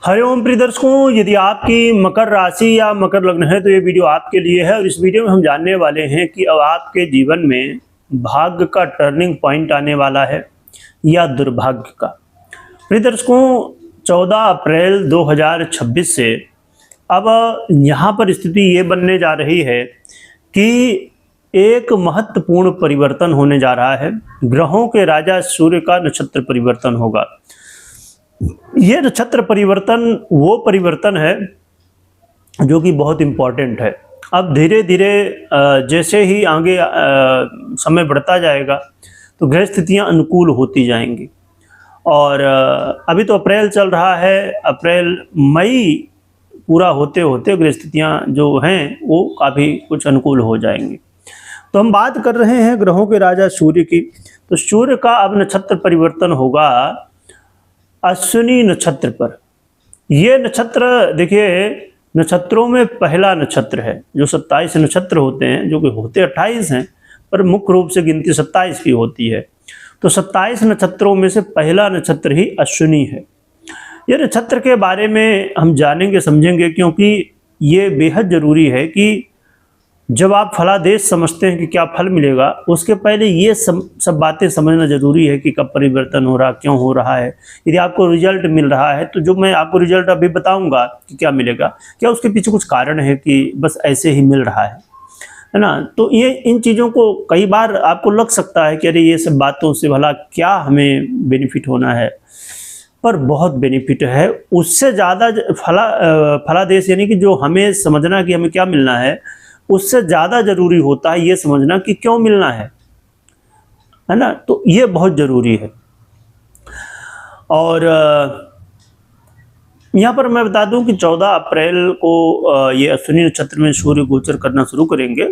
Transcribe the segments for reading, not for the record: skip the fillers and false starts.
हरिओम प्रिय दर्शकों, यदि आपकी मकर राशि या मकर लग्न है तो ये वीडियो आपके लिए है। और इस वीडियो में हम जानने वाले हैं कि अब आपके जीवन में भाग्य का टर्निंग पॉइंट आने वाला है या दुर्भाग्य का। प्रिय दर्शकों, 14 अप्रैल 2026 से अब यहाँ पर स्थिति ये बनने जा रही है कि एक महत्वपूर्ण परिवर्तन होने जा रहा है। ग्रहों के राजा सूर्य का नक्षत्र परिवर्तन होगा। ये नक्षत्र परिवर्तन वो परिवर्तन है जो कि बहुत इम्पॉर्टेंट है। अब धीरे धीरे जैसे ही आगे समय बढ़ता जाएगा तो ग्रह स्थितियाँ अनुकूल होती जाएंगी। और अभी तो अप्रैल चल रहा है, अप्रैल मई पूरा होते होते ग्रह स्थितियाँ जो हैं वो काफ़ी कुछ अनुकूल हो जाएंगी। तो हम बात कर रहे हैं ग्रहों के राजा सूर्य की। तो सूर्य का अब नक्षत्र परिवर्तन होगा अश्विनी नक्षत्र पर। ये नक्षत्र देखिए, नक्षत्रों में पहला नक्षत्र है। जो 27 नक्षत्र होते हैं, जो कि होते 28 हैं, पर मुख्य रूप से गिनती 27 की होती है। तो 27 नक्षत्रों में से पहला नक्षत्र ही अश्विनी है। ये नक्षत्र के बारे में हम जानेंगे समझेंगे, क्योंकि ये बेहद ज़रूरी है कि जब आप फलादेश समझते हैं कि क्या फल मिलेगा, उसके पहले ये सब बातें समझना ज़रूरी है कि कब परिवर्तन हो रहा, क्यों हो रहा है। यदि आपको रिजल्ट मिल रहा है तो जो मैं आपको रिजल्ट अभी बताऊंगा कि क्या मिलेगा, क्या उसके पीछे कुछ कारण है कि बस ऐसे ही मिल रहा है ना। तो ये इन चीज़ों को कई बार आपको लग सकता है कि अरे ये सब बातों से भला क्या हमें बेनिफिट होना है, पर बहुत बेनिफिट है। उससे ज़्यादा फलादेश यानी कि जो हमें समझना कि हमें क्या मिलना है, उससे ज़्यादा ज़रूरी होता है ये समझना कि क्यों मिलना है ना। तो ये बहुत ज़रूरी है। और यहाँ पर मैं बता दूं कि 14 अप्रैल को ये अश्विनी नक्षत्र में सूर्य गोचर करना शुरू करेंगे,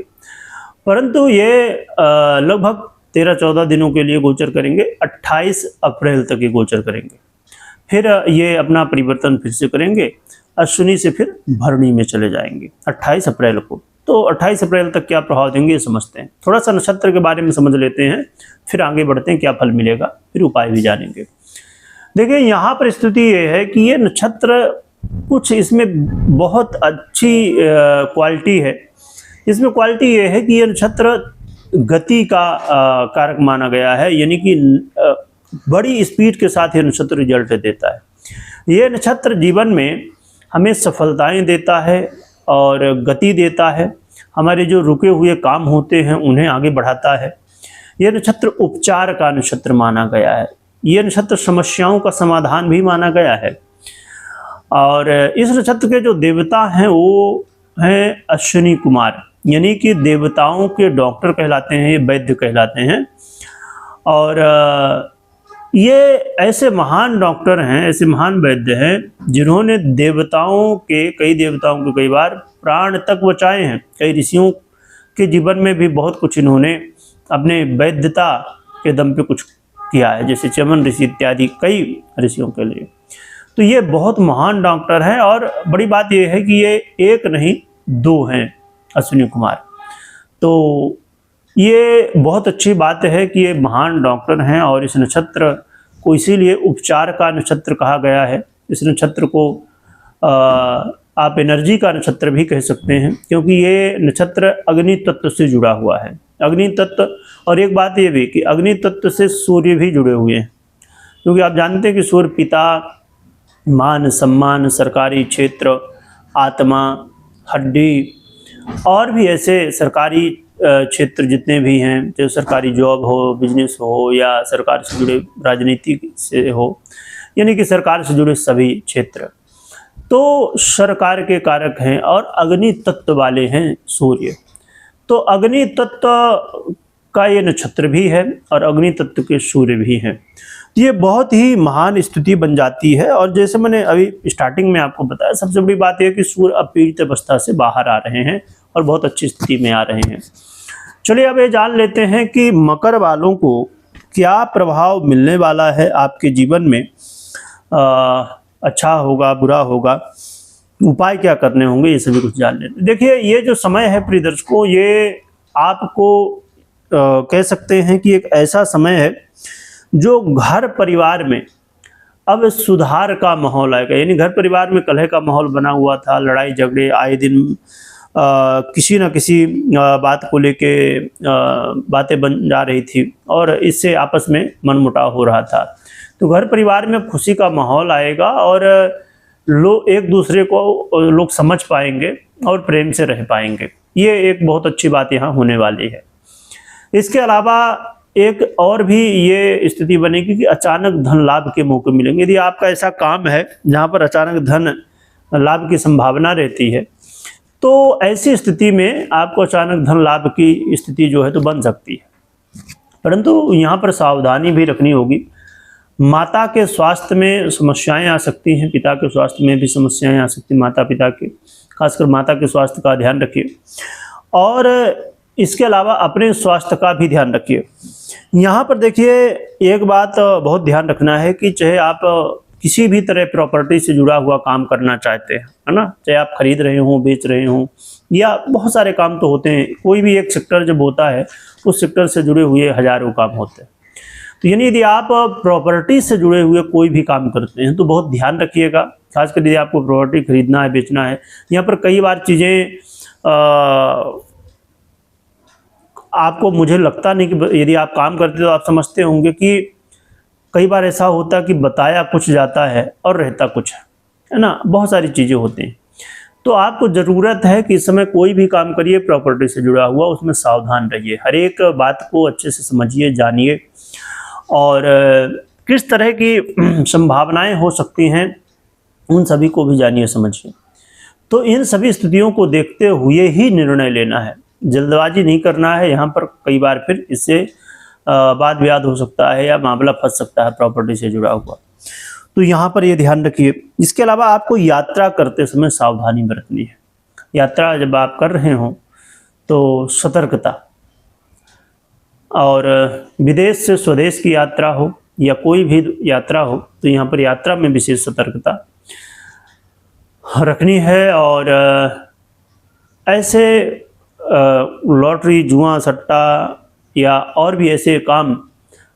परंतु ये लगभग 13-14 दिनों के लिए गोचर करेंगे। 28 अप्रैल तक ये गोचर करेंगे, फिर ये अपना परिवर्तन फिर से करेंगे। अश्विनी से फिर भरणी में चले जाएंगे 28 अप्रैल को। तो 28 अप्रैल तक क्या प्रभाव देंगे ये समझते हैं। थोड़ा सा नक्षत्र के बारे में समझ लेते हैं, फिर आगे बढ़ते हैं, क्या फल मिलेगा, फिर उपाय भी जानेंगे। देखिए, यहाँ पर स्थिति ये है कि ये नक्षत्र कुछ इसमें बहुत अच्छी क्वालिटी है। इसमें क्वालिटी ये है कि ये नक्षत्र गति का कारक माना गया है, यानी कि बड़ी स्पीड के साथ ये नक्षत्र रिजल्ट देता है। ये नक्षत्र जीवन में हमें सफलताएं देता है और गति देता है। हमारे जो रुके हुए काम होते हैं उन्हें आगे बढ़ाता है। यह नक्षत्र उपचार का नक्षत्र माना गया है। यह नक्षत्र समस्याओं का समाधान भी माना गया है। और इस नक्षत्र के जो देवता हैं वो हैं अश्विनी कुमार, यानी कि देवताओं के डॉक्टर कहलाते हैं, ये वैद्य कहलाते हैं। और ये ऐसे महान डॉक्टर हैं, ऐसे महान वैद्य हैं जिन्होंने कई देवताओं के कई बार प्राण तक बचाए हैं। कई ऋषियों के जीवन में भी बहुत कुछ इन्होंने अपने वैद्यता के दम पे कुछ किया है, जैसे चमन ऋषि इत्यादि कई ऋषियों के लिए। तो ये बहुत महान डॉक्टर हैं। और बड़ी बात ये है कि ये एक नहीं दो हैं अश्विनी कुमार। तो ये बहुत अच्छी बात है कि ये महान डॉक्टर हैं। और इस नक्षत्र को इसीलिए उपचार का नक्षत्र कहा गया है। इस नक्षत्र को आप एनर्जी का नक्षत्र भी कह सकते हैं, क्योंकि ये नक्षत्र अग्नि तत्व से जुड़ा हुआ है। अग्नि तत्व, और एक बात ये भी कि अग्नि तत्व से सूर्य भी जुड़े हुए हैं, क्योंकि आप जानते हैं कि सूर्य पिता, मान सम्मान, सरकारी क्षेत्र, आत्मा, हड्डी और भी ऐसे सरकारी क्षेत्र जितने भी हैं, जो सरकारी जॉब हो, बिजनेस हो या सरकार से जुड़े राजनीति से हो, यानी कि सरकार से जुड़े सभी क्षेत्र, तो सरकार के कारक हैं और अग्नि तत्व वाले हैं सूर्य। तो अग्नि तत्व का ये नक्षत्र भी है और अग्नि तत्व के सूर्य भी हैं। ये बहुत ही महान स्थिति बन जाती है। और जैसे मैंने अभी स्टार्टिंग में आपको बताया, सबसे बड़ी बात यह है कि सूर्य अब पीड़ित अवस्था से बाहर आ रहे हैं और बहुत अच्छी स्थिति में आ रहे हैं। चलिए अब ये जान लेते हैं कि मकर वालों को क्या प्रभाव मिलने वाला है आपके जीवन में। अच्छा होगा, बुरा होगा, उपाय क्या करने होंगे, ये सभी कुछ जान लेते हैं। देखिए, ये जो समय है प्रिय दर्शकों, ये आपको कह सकते हैं कि एक ऐसा समय है जो घर परिवार में अब सुधार का माहौल आएगा। यानी घर परिवार में कलह का माहौल बना हुआ था, लड़ाई झगड़े आए दिन किसी न किसी बात को लेके बातें बन जा रही थी और इससे आपस में मनमुटाव हो रहा था। तो घर परिवार में खुशी का माहौल आएगा और लोग एक दूसरे को लोग समझ पाएंगे और प्रेम से रह पाएंगे। ये एक बहुत अच्छी बात यहाँ होने वाली है। इसके अलावा एक और भी ये स्थिति बनेगी कि अचानक धन लाभ के मौके मिलेंगे। यदि आपका ऐसा काम है जहाँ पर अचानक धन लाभ की संभावना रहती है, तो ऐसी स्थिति में आपको अचानक धन लाभ की स्थिति जो है तो बन सकती है। परंतु यहाँ पर सावधानी भी रखनी होगी। माता के स्वास्थ्य में समस्याएं आ सकती हैं, पिता के स्वास्थ्य में भी समस्याएं आ सकती हैं। माता पिता के, खासकर माता के स्वास्थ्य का ध्यान रखिए और इसके अलावा अपने स्वास्थ्य का भी ध्यान रखिए। यहाँ पर देखिए एक बात बहुत ध्यान रखना है कि चाहे आप किसी भी तरह प्रॉपर्टी से जुड़ा हुआ काम करना चाहते हैं, है ना, चाहे आप खरीद रहे हों, बेच रहे हों, या बहुत सारे काम तो होते हैं। कोई भी एक सेक्टर जब होता है उस सेक्टर से जुड़े हुए हजारों काम होते हैं। तो यानी यदि आप प्रॉपर्टी से जुड़े हुए कोई भी काम करते हैं तो बहुत ध्यान रखिएगा। खासकर यदि आपको प्रॉपर्टी खरीदना है, बेचना है, यहाँ पर कई बार चीज़ें आपको, मुझे लगता नहीं कि यदि आप काम करते तो आप समझते होंगे कि कई बार ऐसा होता है कि बताया कुछ जाता है और रहता कुछ है ना, बहुत सारी चीज़ें होती हैं। तो आपको ज़रूरत है कि इस समय कोई भी काम करिए प्रॉपर्टी से जुड़ा हुआ, उसमें सावधान रहिए, हर एक बात को अच्छे से समझिए, जानिए और किस तरह की संभावनाएं हो सकती हैं उन सभी को भी जानिए, समझिए। तो इन सभी स्थितियों को देखते हुए ही निर्णय लेना है, जल्दबाजी नहीं करना है। यहाँ पर कई बार फिर इससे वाद विवाद हो सकता है या मामला फंस सकता है प्रॉपर्टी से जुड़ा हुआ, तो यहाँ पर ये ध्यान रखिए। इसके अलावा आपको यात्रा करते समय सावधानी बरतनी है। यात्रा जब आप कर रहे हों तो सतर्कता, और विदेश से स्वदेश की यात्रा हो या कोई भी यात्रा हो तो यहाँ पर यात्रा में विशेष सतर्कता रखनी है। और ऐसे लॉटरी, जुआ, सट्टा या और भी ऐसे काम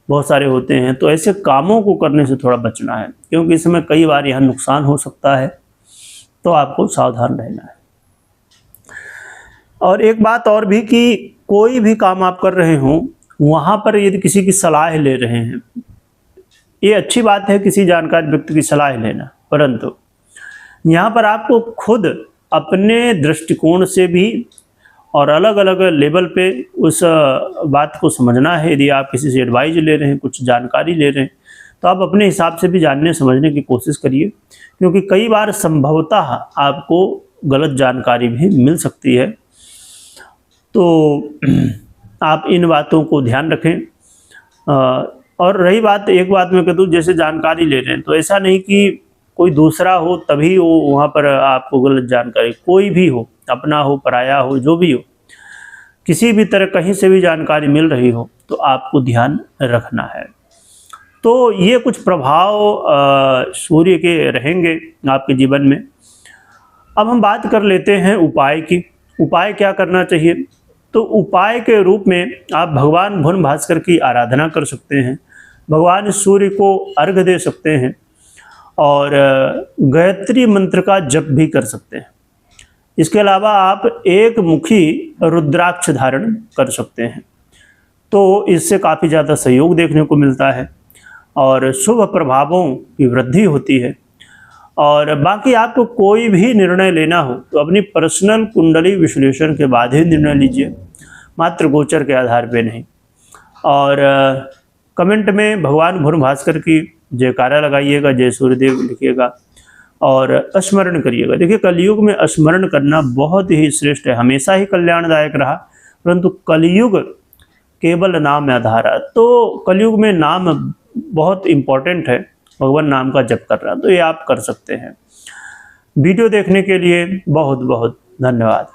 बहुत सारे होते हैं, तो ऐसे कामों को करने से थोड़ा बचना है, क्योंकि इस समय कई बार यहाँ नुकसान हो सकता है, तो आपको सावधान रहना है। और एक बात और भी कि कोई भी काम आप कर रहे हों वहाँ पर यदि किसी की सलाह ले रहे हैं, ये अच्छी बात है किसी जानकार व्यक्ति की सलाह लेना, परंतु यहाँ पर आपको खुद अपने दृष्टिकोण से भी और अलग अलग लेवल पे उस बात को समझना है। यदि आप किसी से एडवाइस ले रहे हैं, कुछ जानकारी ले रहे हैं, तो आप अपने हिसाब से भी जानने समझने की कोशिश करिए, क्योंकि कई बार संभवतः आपको गलत जानकारी भी मिल सकती है। तो आप इन बातों को ध्यान रखें। और रही बात, एक बात मैं कह दूँ, जैसे जानकारी ले रहे हैं तो ऐसा नहीं कि कोई दूसरा हो तभी वो वहाँ पर आपको गलत जानकारी, कोई भी हो, अपना हो, पराया हो, जो भी हो, किसी भी तरह कहीं से भी जानकारी मिल रही हो तो आपको ध्यान रखना है। तो ये कुछ प्रभाव सूर्य के रहेंगे आपके जीवन में। अब हम बात कर लेते हैं उपाय की। उपाय क्या करना चाहिए? तो उपाय के रूप में आप भगवान भुवन भास्कर की आराधना कर सकते हैं, भगवान सूर्य को अर्घ्य दे सकते हैं और गायत्री मंत्र का जप भी कर सकते हैं। इसके अलावा आप एक मुखी रुद्राक्ष धारण कर सकते हैं, तो इससे काफ़ी ज़्यादा सहयोग देखने को मिलता है और शुभ प्रभावों की वृद्धि होती है। और बाकी आपको कोई भी निर्णय लेना हो तो अपनी पर्सनल कुंडली विश्लेषण के बाद ही निर्णय लीजिए, मात्र गोचर के आधार पे नहीं। और कमेंट में भगवान भुवन भास्कर की जयकारा लगाइएगा, जय सूर्यदेव लिखिएगा और स्मरण करिएगा। देखिए, कलयुग में स्मरण करना बहुत ही श्रेष्ठ है, हमेशा ही कल्याणदायक रहा, परंतु कलयुग केवल नाम आधार है। तो कलयुग में नाम बहुत इम्पोर्टेंट है, भगवान नाम का जप कर रहा, तो ये आप कर सकते हैं। वीडियो देखने के लिए बहुत बहुत धन्यवाद।